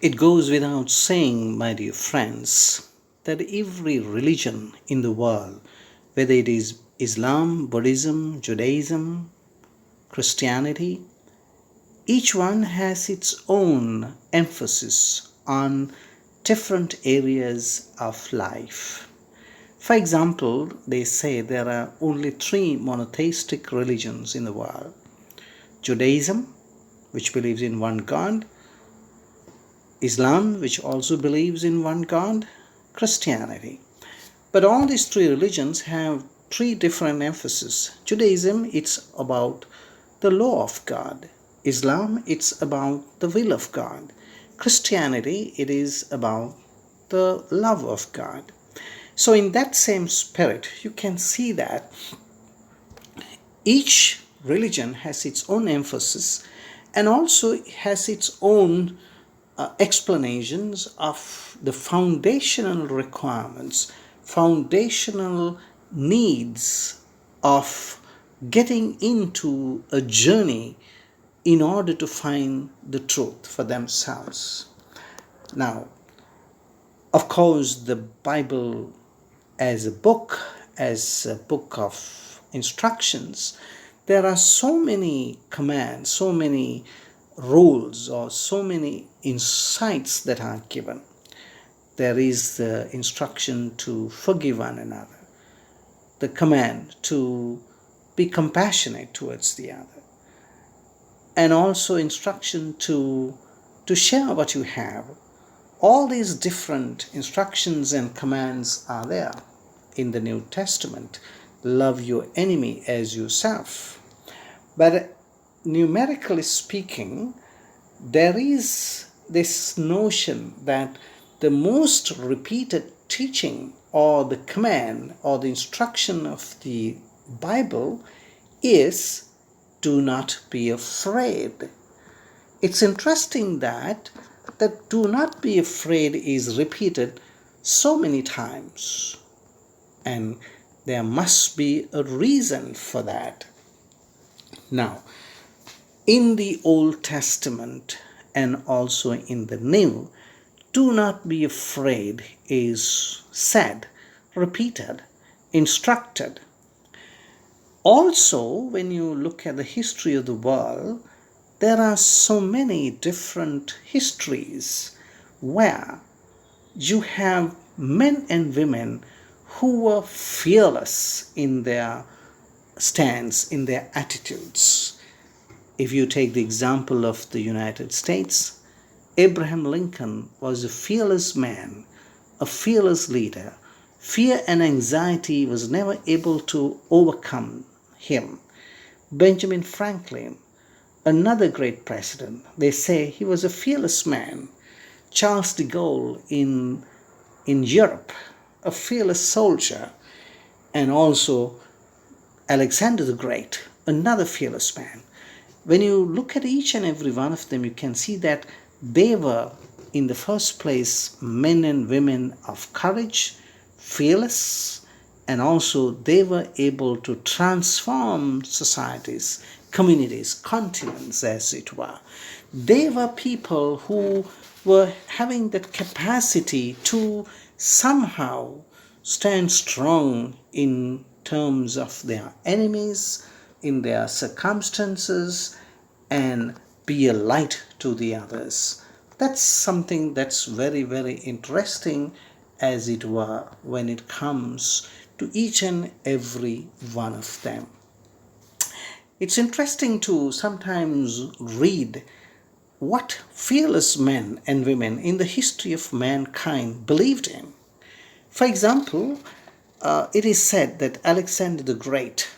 It goes without saying, my dear friends, that every religion in the world, whether it is Islam, Buddhism, Judaism, Christianity, each one has its own emphasis on different areas of life. For example, they say there are only three monotheistic religions in the world: Judaism, which believes in one God; Islam, which also believes in one God; Christianity. But all these three religions have three different emphases. Judaism, it's about the law of God. Islam, it's about the will of God. Christianity, it is about the love of God. So in that same spirit, you can see that each religion has its own emphasis and also has its own explanations of the foundational requirements, foundational needs of getting into a journey in order to find the truth for themselves. Now, of course, the Bible as a book of instructions, there are so many commands, so many rules, or so many insights that are given. There is the instruction to forgive one another, the command to be compassionate towards the other, and also instruction to share what you have. All these different instructions and commands are there in the New Testament. Love your enemy as yourself. But numerically speaking, there is this notion that the most repeated teaching or the command or the instruction of the Bible is, do not be afraid. It's interesting that do not be afraid is repeated so many times, and there must be a reason for that. Now, in the Old Testament and also in the New, do not be afraid is said, repeated, instructed. Also, when you look at the history of the world, there are so many different histories where you have men and women who were fearless in their stance, in their attitudes. If you take the example of the United States, Abraham Lincoln was a fearless man, a fearless leader. Fear and anxiety was never able to overcome him. Benjamin Franklin, another great president, they say he was a fearless man. Charles de Gaulle in Europe, a fearless soldier. And also Alexander the Great, another fearless man. When you look at each and every one of them, you can see that they were, in the first place, men and women of courage, fearless, and also they were able to transform societies, communities, continents, as it were. They were people who were having that capacity to somehow stand strong in terms of their enemies, in their circumstances, and be a light to the others. That's something that's very, very interesting, as it were, when it comes to each and every one of them. It's interesting to sometimes read what fearless men and women in the history of mankind believed in. For example, it is said that Alexander the Great,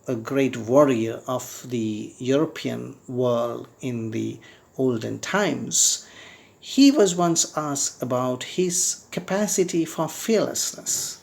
a great warrior of the European world in the olden times, he was once asked about his capacity for fearlessness.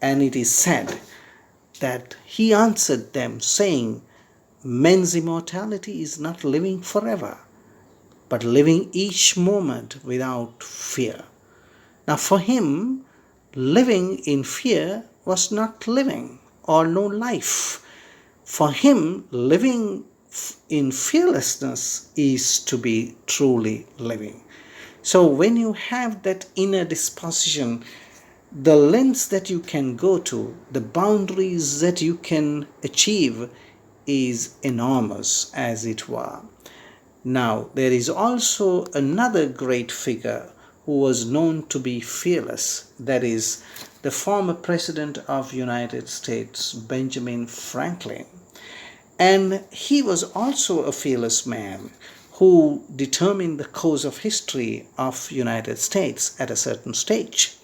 And it is said that he answered them saying, "Men's immortality is not living forever, but living each moment without fear." Now for him, living in fear was not living or no life. For him, living in fearlessness is to be truly living. So when you have that inner disposition, the lengths that you can go to, the boundaries that you can achieve is enormous, as it were. Now, there is also another great figure who was known to be fearless, that is, the former President of United States, Benjamin Franklin. And he was also a fearless man who determined the course of history of United States at a certain stage.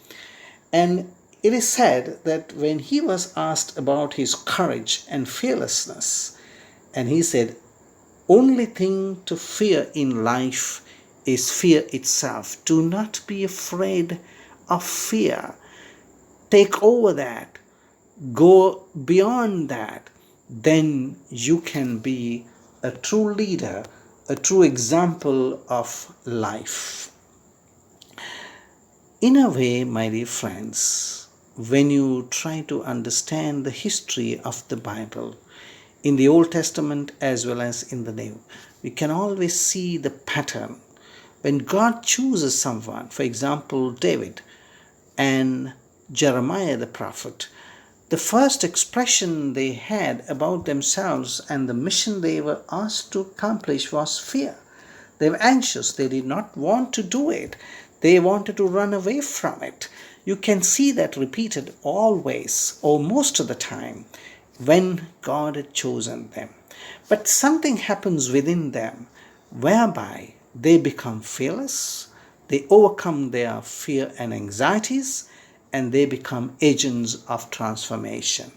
And it is said that when he was asked about his courage and fearlessness, and he said, only thing to fear in life is fear itself. Do not be afraid of fear. Take over that. Go beyond that. Then you can be a true leader, a true example of life. In a way, my dear friends, when you try to understand the history of the Bible, in the Old Testament as well as in the New, we can always see the pattern. When God chooses someone, for example, David and Jeremiah the prophet, the first expression they had about themselves and the mission they were asked to accomplish was fear. They were anxious. They did not want to do it. They wanted to run away from it. You can see that repeated always, or most of the time, when God had chosen them. But something happens within them whereby they become fearless, they overcome their fear and anxieties, and they become agents of transformation.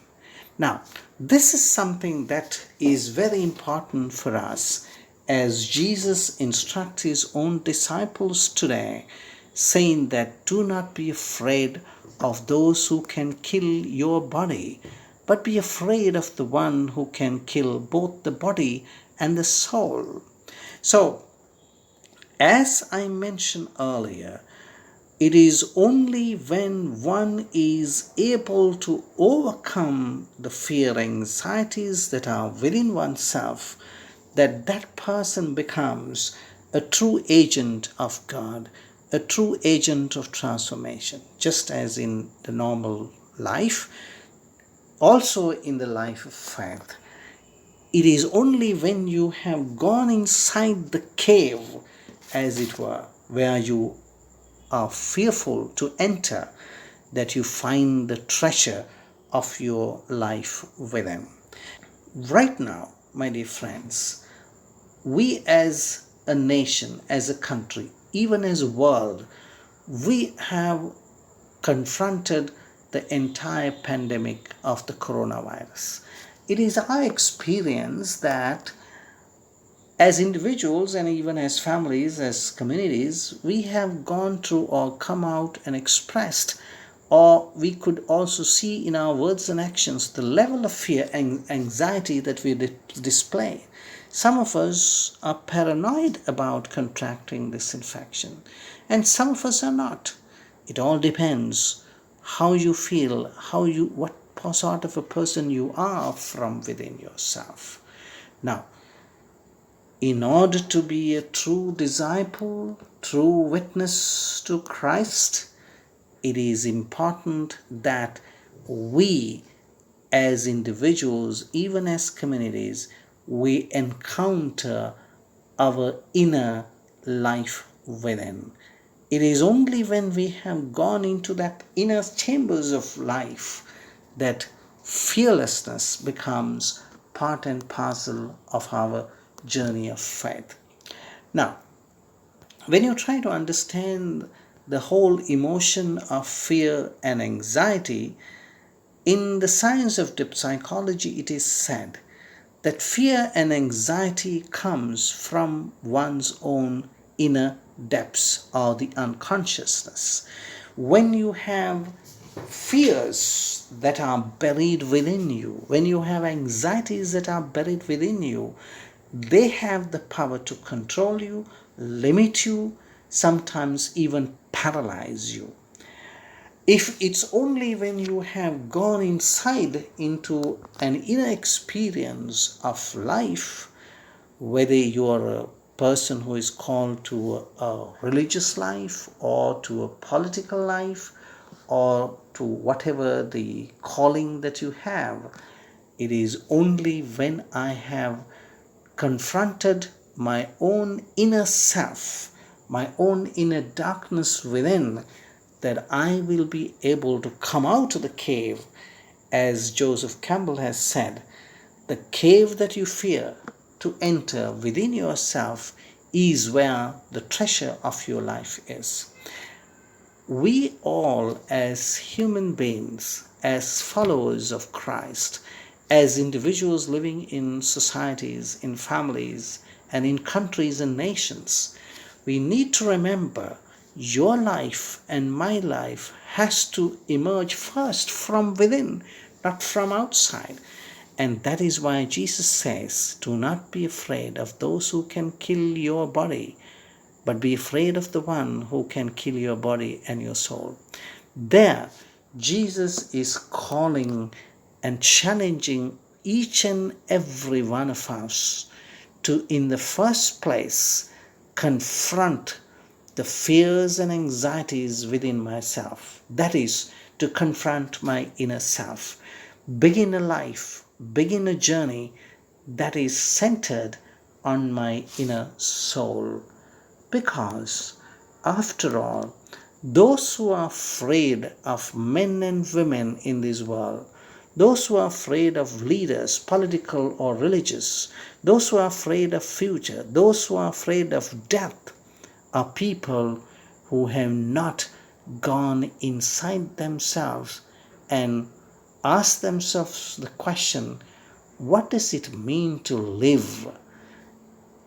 Now, this is something that is very important for us as Jesus instructs his own disciples today, saying that do not be afraid of those who can kill your body, but be afraid of the one who can kill both the body and the soul. So, as I mentioned earlier, it is only when one is able to overcome the fear, anxieties that are within oneself, that that person becomes a true agent of God, a true agent of transformation, just as in the normal life, also in the life of faith. It is only when you have gone inside the cave, as it were, where you are fearful to enter, that you find the treasure of your life within. Right now, my dear friends, we as a nation, as a country, even as a world, we have confronted the entire pandemic of the coronavirus. It is our experience that as individuals and even as families, as communities, we have gone through or come out and expressed, or we could also see in our words and actions, the level of fear and anxiety that we display. Some of us are paranoid about contracting this infection, and some of us are not. It all depends how you feel, what sort of a person you are from within yourself. Now, in order to be a true disciple, true witness to Christ, it is important that we as individuals, even as communities, we encounter our inner life within. It is only when we have gone into that inner chambers of life that fearlessness becomes part and parcel of our journey of faith. Now, when you try to understand the whole emotion of fear and anxiety, in the science of deep psychology, it is said that fear and anxiety comes from one's own inner depths or the unconsciousness. When you have fears that are buried within you, when you have anxieties that are buried within you, they have the power to control you, limit you, sometimes even paralyze you. If it's only when you have gone inside into an inner experience of life, whether you are a person who is called to a religious life or to a political life or to whatever the calling that you have. It is only when I have confronted my own inner self, my own inner darkness within, that I will be able to come out of the cave. As Joseph Campbell has said, the cave that you fear to enter within yourself is where the treasure of your life is. We all, as human beings, as followers of Christ, as individuals living in societies, in families, and in countries and nations, we need to remember your life and my life has to emerge first from within, not from outside. And that is why Jesus says, do not be afraid of those who can kill your body, but be afraid of the one who can kill your body and your soul. There, Jesus is calling and challenging each and every one of us to, in the first place, confront the fears and anxieties within myself. That is, to confront my inner self. Begin a life, begin a journey that is centered on my inner soul. Because, after all, those who are afraid of men and women in this world, those who are afraid of leaders, political or religious, those who are afraid of future, those who are afraid of death, are people who have not gone inside themselves and asked themselves the question, what does it mean to live?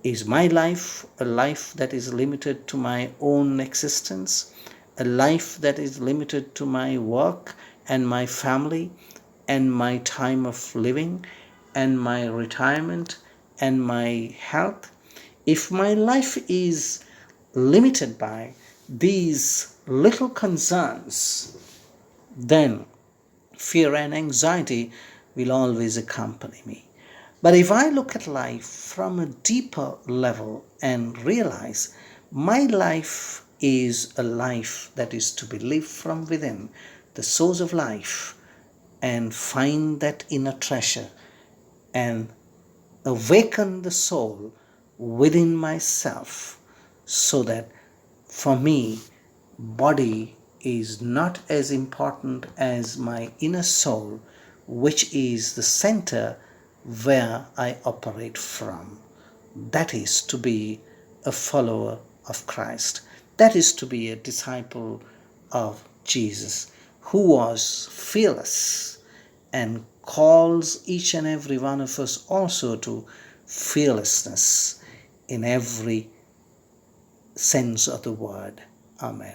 Is my life a life that is limited to my own existence? A life that is limited to my work and my family and my time of living and my retirement and my health? If my life is limited by these little concerns, then fear and anxiety will always accompany me. But if I look at life from a deeper level and realize my life is a life that is to be lived from within, the source of life, and find that inner treasure and awaken the soul within myself, so that for me, body is not as important as my inner soul, which is the center where I operate from. That is to be a follower of Christ. That is to be a disciple of Jesus, who was fearless and calls each and every one of us also to fearlessness in every sense of the word. Amen.